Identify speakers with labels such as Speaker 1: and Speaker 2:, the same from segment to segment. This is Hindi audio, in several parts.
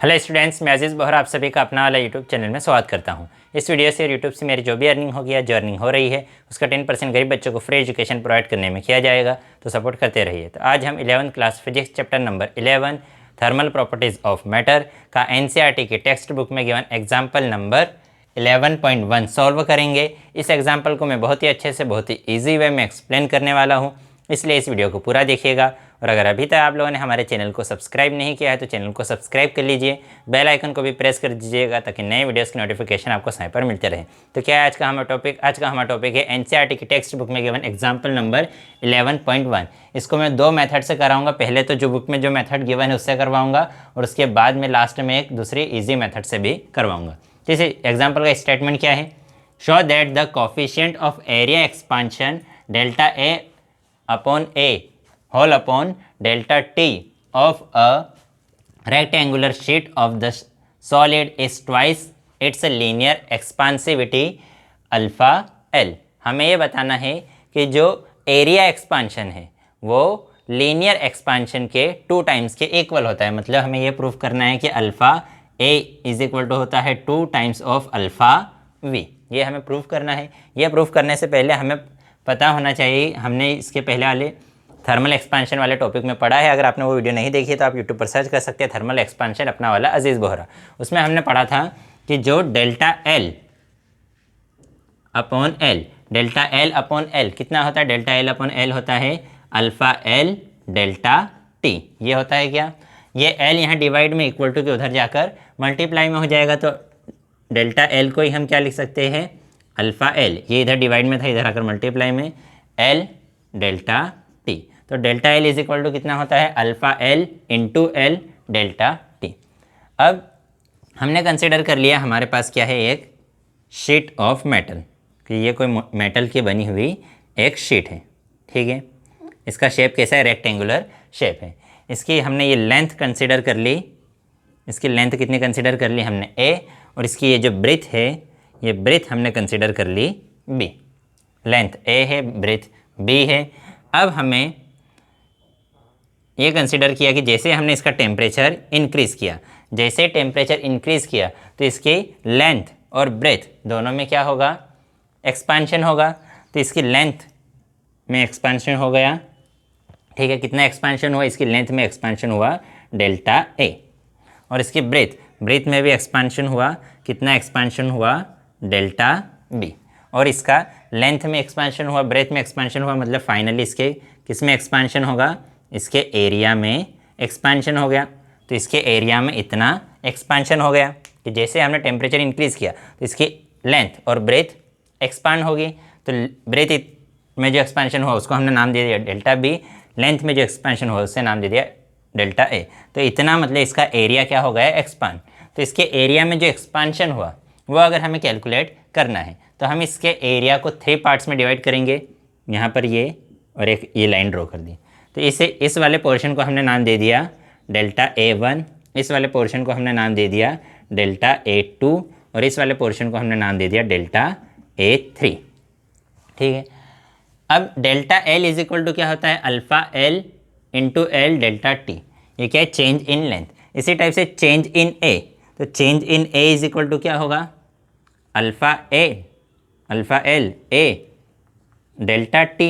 Speaker 1: हेलो स्टूडेंट्स, मैं अजीज़ बोहरा आप सभी का अपना वाला यूट्यूब चैनल में स्वागत करता हूं। इस वीडियो से यूट्यूब से मेरी जो भी अर्निंग होगी या जो अर्निंग हो रही है उसका 10% गरीब बच्चों को फ्री एजुकेशन प्रोवाइड करने में किया जाएगा, तो सपोर्ट करते रहिए। तो आज हम 11th class physics chapter number 11 thermal properties of matter का NCERT की टेक्स्ट बुक में गिवन एग्जाम्पल नंबर 11.1 सॉल्व करेंगे। इस एग्जाम्पल को मैं बहुत ही अच्छे से बहुत ही ईजी वे में एक्सप्लेन करने वाला हूँ, इसलिए इस वीडियो को पूरा देखिएगा। और अगर अभी तक आप लोगों ने हमारे चैनल को सब्सक्राइब नहीं किया है तो चैनल को सब्सक्राइब कर लीजिए, बेल आइकन को भी प्रेस कर दीजिएगा ताकि नए वीडियोस की नोटिफिकेशन आपको समय पर मिलते रहे। तो क्या है आज का हमारा टॉपिक है NCERT की टेक्स्ट बुक में गिवन एग्जाम्पल नंबर 11.1। इसको मैं दो मेथड से कराऊंगा। पहले तो जो बुक में जो मेथड गिवन है उससे करवाऊंगा और उसके बाद में लास्ट में एक दूसरी ईजी मेथड से भी करवाऊंगा। जैसे एग्जाम्पल का स्टेटमेंट क्या है, show that the coefficient of area expansion delta A upon A whole upon delta t of a rectangular sheet of the solid is twice its linear expansivity alpha L. हमें ये बताना है कि जो एरिया एक्सपांशन है वो लीनियर एक्सपांशन के 2 टाइम्स के इक्वल होता है। मतलब हमें ये प्रूफ करना है कि alpha A is equal to होता है 2 टाइम्स ऑफ अल्फ़ा वी। ये हमें प्रूफ करना है। ये प्रूफ करने से पहले हमें पता होना चाहिए, हमने इसके पहले वाले थर्मल एक्सपांशन वाले टॉपिक में पढ़ा है। अगर आपने वो वीडियो नहीं देखी तो आप यूट्यूब पर सर्च कर सकते हैं थर्मल एक्सपांशन अपना वाला अजीज़ बोहरा। उसमें हमने पढ़ा था कि जो डेल्टा एल अपॉन एल कितना होता है, डेल्टा एल अपॉन एल होता है अल्फ़ा एल डेल्टा टी। ये होता है क्या, ये एल यहाँ डिवाइड में इक्वल टू के उधर जाकर मल्टीप्लाई में हो जाएगा, तो डेल्टा एल को ही हम क्या लिख सकते हैं, अल्फ़ा एल। ये इधर डिवाइड में था, इधर आकर मल्टीप्लाई में एल डेल्टा टी। तो delta L is equal to कितना होता है, alpha L into L delta T. अब हमने कंसिडर कर लिया हमारे पास क्या है, एक शीट ऑफ मेटल, कि ये कोई मेटल की बनी हुई एक शीट है। ठीक है, इसका शेप कैसा है, रेक्टेंगुलर शेप है। इसकी हमने ये लेंथ कंसिडर कर ली। इसकी लेंथ कितनी कंसिडर कर ली हमने, ए, और इसकी ये जो ब्रेथ है, ये ब्रेथ हमने कंसिडर कर ली बी। लेंथ ए है, ब्रेथ बी है। अब हमें ये कंसिडर किया कि जैसे हमने इसका टेम्परेचर इंक्रीज़ किया, जैसे टेम्परेचर इंक्रीज़ किया तो इसकी लेंथ और ब्रेथ दोनों में क्या होगा, एक्सपांशन होगा। तो इसकी लेंथ में एक्सपांशन हो गया। ठीक है, कितना एक्सपांशन हुआ, इसकी लेंथ में एक्सपांशन हुआ डेल्टा ए, और इसकी ब्रेथ में भी एक्सपांशन हुआ। कितना एक्सपांशन हुआ, डेल्टा बी। और इसका लेंथ में एक्सपांशन हुआ, ब्रेथ में एक्सपांशन हुआ, मतलब फाइनली इसके किस में एक्सपांशन होगा, इसके एरिया में एक्सपांशन हो गया। तो इसके एरिया में इतना एक्सपांशन हो गया कि जैसे हमने टेम्परेचर इंक्रीज़ किया तो इसकी लेंथ और ब्रेथ एक्सपांड होगी। तो ब्रेथ में जो एक्सपांशन हुआ उसको हमने नाम दे दिया डेल्टा बी, लेंथ में जो एक्सपांशन हुआ उससे नाम दे दिया डेल्टा ए। तो इतना मतलब इसका एरिया क्या हो गया, एक्सपांड। तो इसके एरिया में जो एक्सपांशन हुआ वो अगर हमें कैलकुलेट करना है तो हम इसके एरिया को 3 पार्ट्स में डिवाइड करेंगे। यहाँ पर ये और एक ये लाइन ड्रॉ कर दी। तो इस वाले पोर्शन को हमने नाम दे दिया डेल्टा A1, इस वाले पोर्शन को हमने नाम दे दिया डेल्टा A2, और इस वाले पोर्शन को हमने नाम दे दिया डेल्टा A3। ठीक है, अब delta L is equal to क्या होता है, alpha L into L delta T. ये क्या है, चेंज इन लेंथ। इसी टाइप से चेंज इन ए, तो change in A is equal to क्या होगा, alpha L A delta T.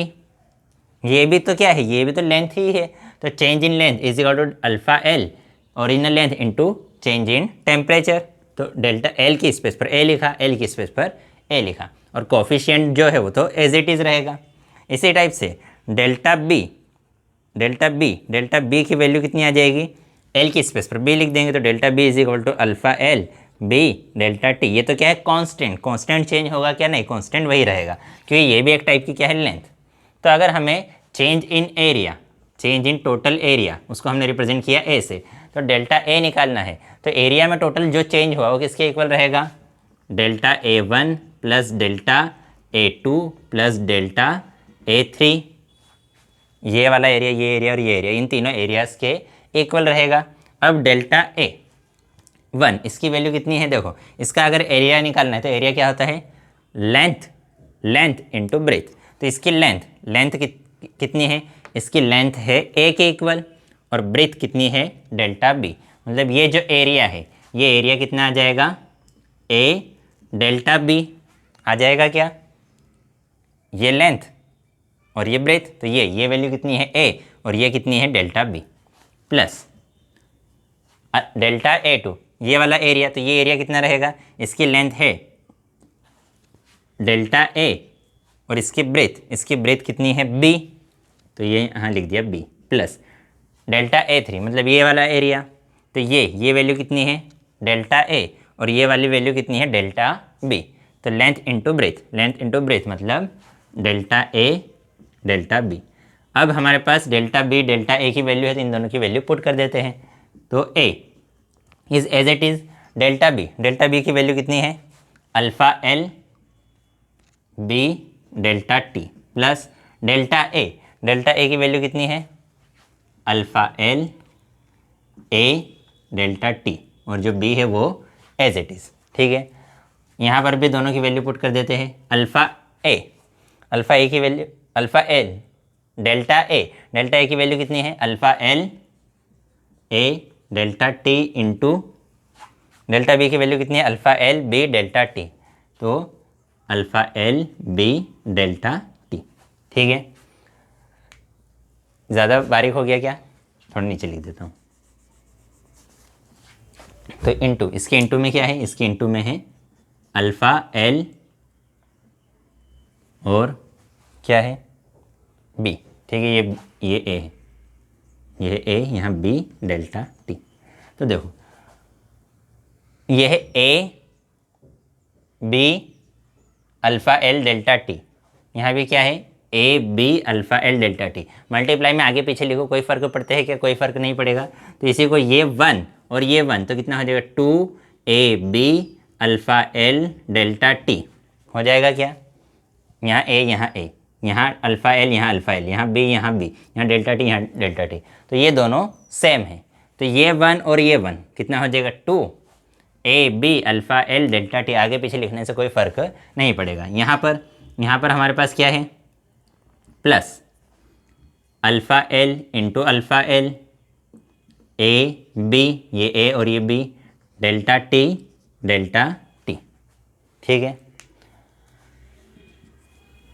Speaker 1: ये भी तो क्या है, ये भी तो लेंथ ही है। तो change in length is equal to alpha L original length into change in temperature. तो डेल्टा एल की स्पेस पर ए लिखा, एल की स्पेस पर ए लिखा, और कोफिशिएंट जो है वो तो एज इट इज़ रहेगा। इसी टाइप से डेल्टा बी की वैल्यू कितनी आ जाएगी, एल की स्पेस पर बी लिख देंगे। तो delta B is equal to alpha L B delta T. ये तो क्या है, कांस्टेंट चेंज होगा क्या, नहीं, कांस्टेंट वही रहेगा, क्योंकि ये भी एक टाइप की क्या है, लेंथ। तो अगर हमें change in area, change in total area, उसको हमने रिप्रेजेंट किया ए से, तो डेल्टा ए निकालना है। तो एरिया में टोटल जो चेंज हुआ वो किसके इक्वल रहेगा, delta A1 plus delta A2 plus delta A3। ये वाला एरिया, ये एरिया और ये एरिया, इन तीनों एरियाज़ के इक्वल रहेगा। अब डेल्टा A1 इसकी वैल्यू कितनी है, देखो इसका अगर एरिया निकालना है तो एरिया क्या होता है, लेंथ इंटू ब्रेथ। तो इसकी लेंथ कितनी है, इसकी लेंथ है ए के इक्वल, और ब्रेथ कितनी है, डेल्टा बी। मतलब ये जो एरिया है, ये एरिया कितना आ जाएगा, ए डेल्टा बी आ जाएगा क्या, ये लेंथ और ये ब्रेथ, तो ये वैल्यू कितनी है ए और ये कितनी है delta B, plus delta A टू ये वाला एरिया, तो ये एरिया कितना रहेगा, इसकी लेंथ है डेल्टा ए और इसकी ब्रेथ कितनी है बी, तो ये यहाँ लिख दिया बी, प्लस डेल्टा ए थ्री मतलब ये वाला एरिया, तो ये वैल्यू कितनी है डेल्टा ए और ये वाली वैल्यू कितनी है डेल्टा बी, तो लेंथ इंटू ब्रेथ मतलब डेल्टा ए डेल्टा बी। अब हमारे पास डेल्टा बी डेल्टा ए की वैल्यू है, तो इन दोनों की वैल्यू पुट कर देते हैं, तो A is as it is delta B की वैल्यू कितनी है alpha L B delta T, plus delta A की वैल्यू कितनी है alpha L A delta T, और जो बी है वो एज इट इज़। ठीक है, यहाँ पर भी दोनों की वैल्यू पुट कर देते हैं, अल्फ़ा ए की value alpha L delta A की वैल्यू कितनी है alpha L A delta T into delta B की वैल्यू कितनी है alpha L B delta T, तो alpha L B delta T. ठीक है, ज़्यादा बारीक हो गया क्या, थोड़ा नीचे लिख देता हूँ, तो इंटू इसके इंटू में क्या है, इसके इंटू में है अल्फ़ा एल और क्या है बी। ठीक है, ये ए है, ये ए यहाँ बी डेल्टा टी, तो देखो ये है A B alpha L delta T, यहाँ भी क्या है A B alpha L delta T, multiply में आगे पीछे लिखो, कोई फ़र्क पड़ता है क्या, कोई फ़र्क नहीं पड़ेगा, तो इसी को ये 1 और ये 1 तो कितना हो जाएगा 2 A B alpha L delta T हो जाएगा क्या, यहाँ ए यहाँ अल्फ़ा एल यहाँ बी यहाँ डेल्टा टी, तो ये दोनों सेम है, तो ये 1 और ये 1 कितना हो जाएगा 2 A B alpha L delta T, आगे पीछे लिखने से कोई फ़र्क नहीं पड़ेगा। यहाँ पर हमारे पास क्या है plus alpha L into alpha L A B, ये ए और ये बी डेल्टा टी। ठीक है,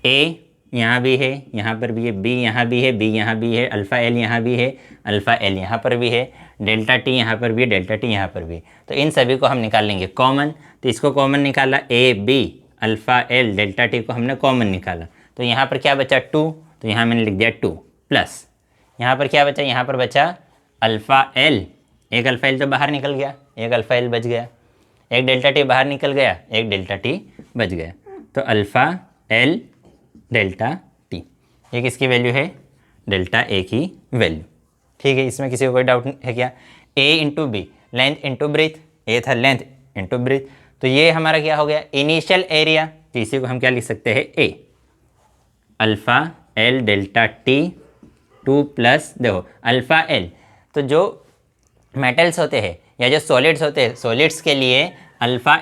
Speaker 1: ए यहाँ भी है, यहाँ पर भी है, बी यहाँ भी है, बी यहाँ भी है, अल्फ़ा एल यहाँ भी है, अल्फ़ा एल यहाँ पर भी है, डेल्टा टी यहाँ पर भी है, डेल्टा टी यहाँ पर भी है, तो इन सभी को हम निकाल लेंगे कॉमन, तो इसको कॉमन निकाला A B alpha L delta T को हमने कॉमन निकाला, तो यहाँ पर क्या बचा 2, तो यहाँ मैंने लिख दिया 2 प्लस यहाँ पर क्या बचा, यहाँ पर बचा अल्फ़ा एल, एक अल्फ़ा एल तो बाहर निकल गया, एक अल्फ़ा एल बच गया, एक डेल्टा टी बाहर निकल गया, एक डेल्टा टी बच गया, तो अल्फ़ा एल डेल्टा टी, एक इसकी वैल्यू है डेल्टा ए की वैल्यू। ठीक है, इसमें किसी को कोई डाउट है क्या, A into B length into breadth, A था लेंथ इंटू ब्रेथ, तो ये हमारा क्या हो गया इनिशियल एरिया, तो इसी को हम क्या लिख सकते हैं A alpha L delta T 2 plus देखो अल्फ़ा एल, तो जो मेटल्स होते हैं या जो सॉलिड्स होते हैं, सॉलिड्स के लिए अल्फ़ा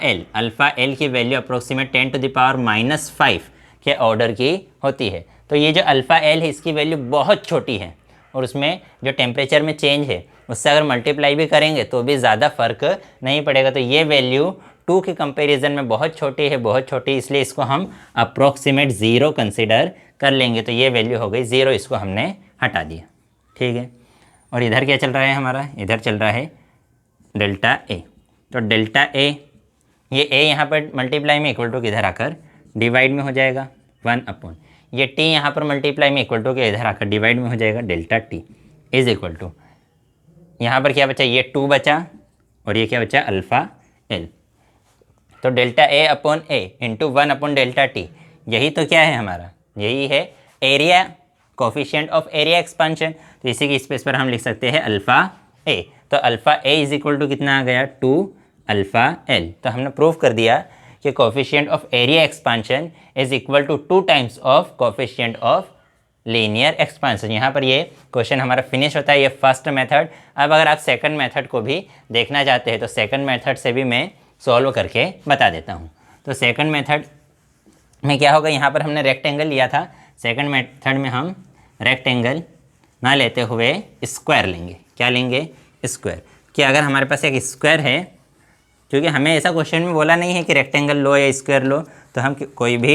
Speaker 1: एल की वैल्यू अप्रोक्सीमेट 10⁻⁵ के ऑर्डर की होती है, तो ये जो अल्फ़ा एल है इसकी वैल्यू बहुत छोटी है, और उसमें जो टेम्परेचर में चेंज है उससे अगर मल्टीप्लाई भी करेंगे तो भी ज़्यादा फ़र्क नहीं पड़ेगा, तो ये वैल्यू 2 के कंपैरिजन में बहुत छोटी, इसलिए इसको हम अप्रोक्सीमेट 0 कंसिडर कर लेंगे, तो ये वैल्यू हो गई 0, इसको हमने हटा दिया। ठीक है, और इधर क्या चल रहा है हमारा, इधर चल रहा है डेल्टा ए, तो डेल्टा ए ये ए यहाँ पर मल्टीप्लाई में इक्वल टू किधर आकर डिवाइड में हो जाएगा 1/, ये टी यहाँ पर मल्टीप्लाई में इक्वल टू के इधर आकर डिवाइड में हो जाएगा, delta T is equal to यहाँ पर क्या बचा, ये 2 बचा और ये क्या बचा अल्फ़ा एल, तो डेल्टा ए अपॉन ए इंटू 1 डेल्टा टी, यही तो क्या है हमारा, यही है area coefficient of area expansion, तो इसी की स्पेस पर हम लिख सकते हैं अल्फ़ा ए, तो alpha A is equal to कितना आ गया 2 अल्फ़ा एल, तो हमने प्रूव कर दिया कि coefficient of area expansion is equal to 2 times of coefficient of linear expansion. यहाँ पर ये क्वेश्चन हमारा फिनिश होता है, ये फर्स्ट मेथड। अब अगर आप सेकंड मेथड को भी देखना चाहते हैं तो सेकंड मेथड से भी मैं सॉल्व करके बता देता हूँ। तो सेकंड मेथड में क्या होगा, यहाँ पर हमने रेक्टेंगल लिया था, सेकंड मेथड में हम रेक्टेंगल ना लेते हुए स्क्वायर लेंगे। क्या लेंगे, स्क्वायर। कि अगर हमारे पास एक स्क्वायर है, क्योंकि हमें ऐसा क्वेश्चन में बोला नहीं है कि रेक्टेंगल लो या स्क्वायर लो, तो हम कोई भी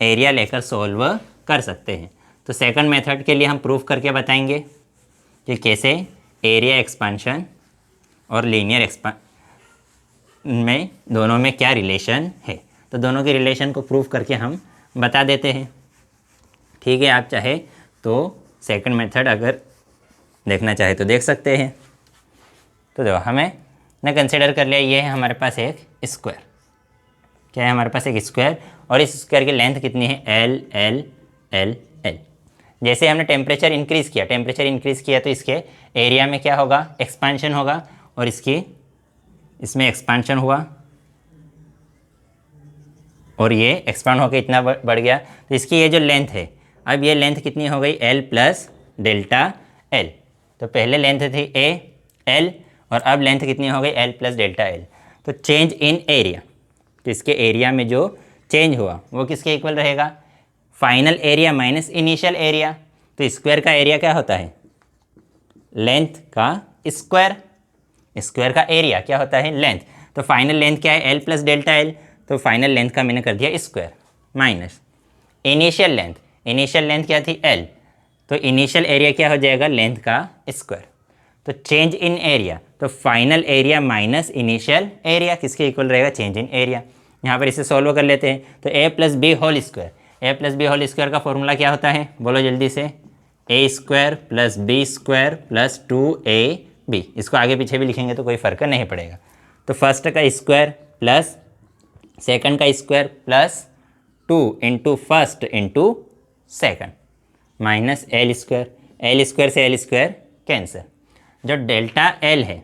Speaker 1: एरिया लेकर सॉल्व कर सकते हैं। तो सेकंड मेथड के लिए हम प्रूफ करके बताएंगे कि कैसे एरिया एक्सपांशन और लीनियर एक्सपांशन में दोनों में क्या रिलेशन है। तो दोनों के रिलेशन को प्रूफ करके हम बता देते हैं। ठीक है, आप चाहे तो सेकंड मेथड अगर देखना चाहे तो देख सकते हैं। तो देखो, हमें ने कंसिडर कर लिया ये है हमारे पास एक स्क्वायर। क्या है हमारे पास एक स्क्वायर, और इस स्क्वायर की लेंथ कितनी है, एल एल एल एल। जैसे हमने टेम्परेचर इंक्रीज़ किया तो इसके एरिया में क्या होगा, एक्सपांशन होगा, और इसमें एक्सपांशन हुआ और ये एक्सपांड होकर इतना बढ़ गया। तो इसकी ये जो लेंथ है, अब ये लेंथ कितनी हो गई, एल प्लस डेल्टा एल। तो पहले लेंथ थी ए एल, और अब लेंथ कितनी हो गई, एल प्लस डेल्टा एल। तो चेंज इन एरिया, तो इसके एरिया में जो चेंज हुआ वो किसके इक्वल रहेगा, final area minus initial area. तो स्क्वायर का एरिया क्या होता है, लेंथ का स्क्वायर, स्क्वायर का एरिया क्या होता है, लेंथ। तो फाइनल लेंथ क्या है, एल प्लस डेल्टा एल। तो फाइनल लेंथ का मैंने कर दिया स्क्वायर, माइनस इनिशियल लेंथ क्या थी, एल। तो इनिशियल एरिया क्या हो जाएगा, लेंथ का स्क्वायर। तो चेंज इन एरिया, तो final area minus initial area किसके इक्वल रहेगा, चेंज इन एरिया। यहाँ पर इसे सॉल्व कर लेते हैं। तो A plus B whole square का फॉर्मूला क्या होता है, बोलो जल्दी से, A square plus B square plus 2ab। इसको आगे पीछे भी लिखेंगे तो कोई फ़र्क नहीं पड़ेगा। तो फर्स्ट का स्क्वायर प्लस सेकंड का square plus 2 into first into second minus L square से एल स्क्वायर कैंसर। जो डेल्टा एल है,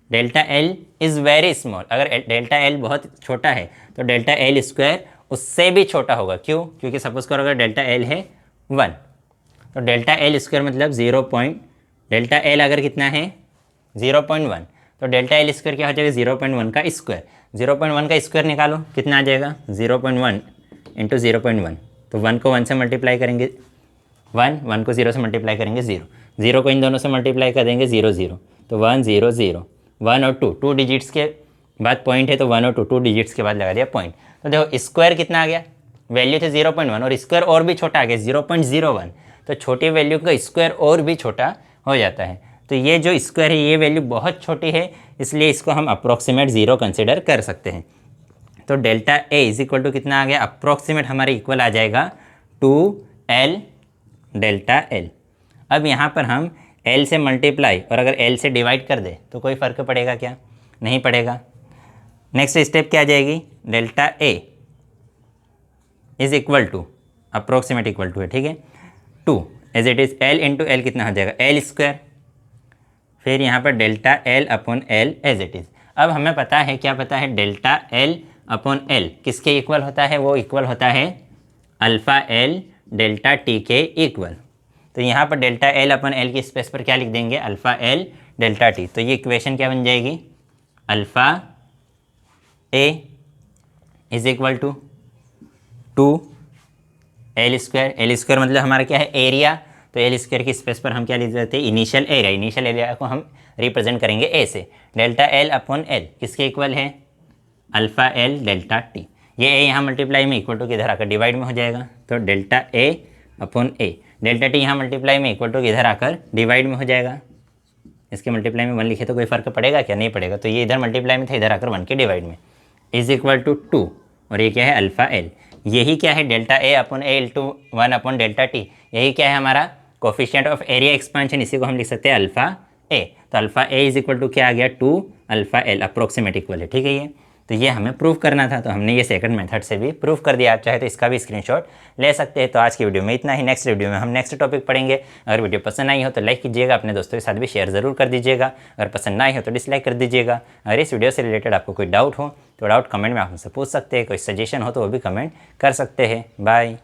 Speaker 1: delta L is very small, अगर डेल्टा एल बहुत छोटा है तो डेल्टा एल स्क्वायर उससे भी छोटा होगा। क्यों, क्योंकि सपोज करो अगर डेल्टा एल है 1, तो डेल्टा एल स्क्वायर मतलब डेल्टा एल अगर कितना है 0.1, तो डेल्टा एल स्क्वायर क्या हो जाएगा, 0.1 का स्क्वायर। 0.1 का स्क्वायर निकालो, कितना आ जाएगा, 0.1 इंटू 0.1। तो 1 को 1 से मल्टीप्लाई करेंगे 1 को 0 से मल्टीप्लाई करेंगे 0 को इन दोनों से मल्टीप्लाई कर देंगे 0 तो 1 0 0 1 और 2 डिजिट्स के बाद पॉइंट है, तो 1 और 2 डिजिट्स के बाद लगा दिया पॉइंट। तो देखो स्क्वायर कितना आ गया, वैल्यू थे 0.1 और स्क्वायर और भी छोटा आ गया 0.01। तो छोटी वैल्यू का स्क्वायर और भी छोटा हो जाता है। तो ये जो स्क्वायर है ये वैल्यू बहुत छोटी है, इसलिए इसको हम अप्रॉक्सीमेट 0 कंसिडर कर सकते हैं। तो delta A is equal to कितना आ गया, अप्रॉक्सीमेट हमारे इक्वल आ जाएगा 2l डेल्टा एल। अब यहाँ पर हम l से मल्टीप्लाई और अगर l से डिवाइड कर दे तो कोई फ़र्क पड़ेगा क्या, नहीं पड़ेगा। नेक्स्ट स्टेप क्या आ जाएगी, delta A is equal to approximate equal to है, ठीक है, 2 as it is l into L कितना हो जाएगा, एल स्क्वायर। फिर यहाँ पर delta L upon L as it is. अब हमें पता है, क्या पता है, डेल्टा एल अपॉन एल किसके इक्वल होता है, वो इक्वल होता है अल्फ़ा एल डेल्टा टी के इक्वल। तो यहाँ पर डेल्टा एल अपॉन एल की स्पेस पर क्या लिख देंगे, अल्फ़ा एल डेल्टा टी। तो ये इक्वेशन क्या बन जाएगी, alpha A is equal to 2l square मतलब हमारा क्या है, एरिया। तो एल स्क्वायर की स्पेस पर हम क्या लिख देते हैं, इनिशियल एरिया को हम रिप्रेजेंट करेंगे ए से। डेल्टा एल अपॉन एल किसके इक्वल है, अल्फ़ा एल डेल्टा टी। ये ए यहाँ मल्टीप्लाई में इक्वल टू किधर आकर डिवाइड में हो जाएगा, तो डेल्टा ए अपॉन ए। डेल्टा टी यहाँ मल्टीप्लाई में इक्वल टू किधर आकर डिवाइड में हो जाएगा। इसके मल्टीप्लाई में 1 लिखे तो कोई फ़र्क पड़ेगा क्या, नहीं पड़ेगा। तो ये इधर मल्टीप्लाई में था, इधर आकर 1 के डिवाइड में, इज इक्वल टू 2। और ये क्या है, अल्फ़ा एल। यही क्या है, delta A upon A into 1 upon delta T. यही क्या है हमारा कोफिशिएंट ऑफ एरिया एक्सपांशन, इसी को हम लिख सकते हैं अल्फ़ा ए। तो alpha A is equal to क्या आ गया, 2 अल्फ़ा एल, अप्रोक्सीमेट इक्वल है, ठीक है। ये तो ये हमें प्रूव करना था, तो हमने ये सेकंड मेथड से भी प्रूव कर दिया। आप चाहे तो इसका भी स्क्रीनशॉट ले सकते हैं। तो आज की वीडियो में इतना ही। नेक्स्ट वीडियो में हम नेक्स्ट टॉपिक पढ़ेंगे। अगर वीडियो पसंद आई हो तो लाइक कीजिएगा, अपने दोस्तों के साथ भी शेयर ज़रूर कर दीजिएगा। अगर पसंद ना आई हो तो डिसलाइक कर दीजिएगा। अगर इस वीडियो से रिलेटेड आपको कोई डाउट हो तो डाउट कमेंट में आप हमसे पूछ सकते हैं। कोई सजेशन हो तो वो भी कमेंट कर सकते हैं। बाय।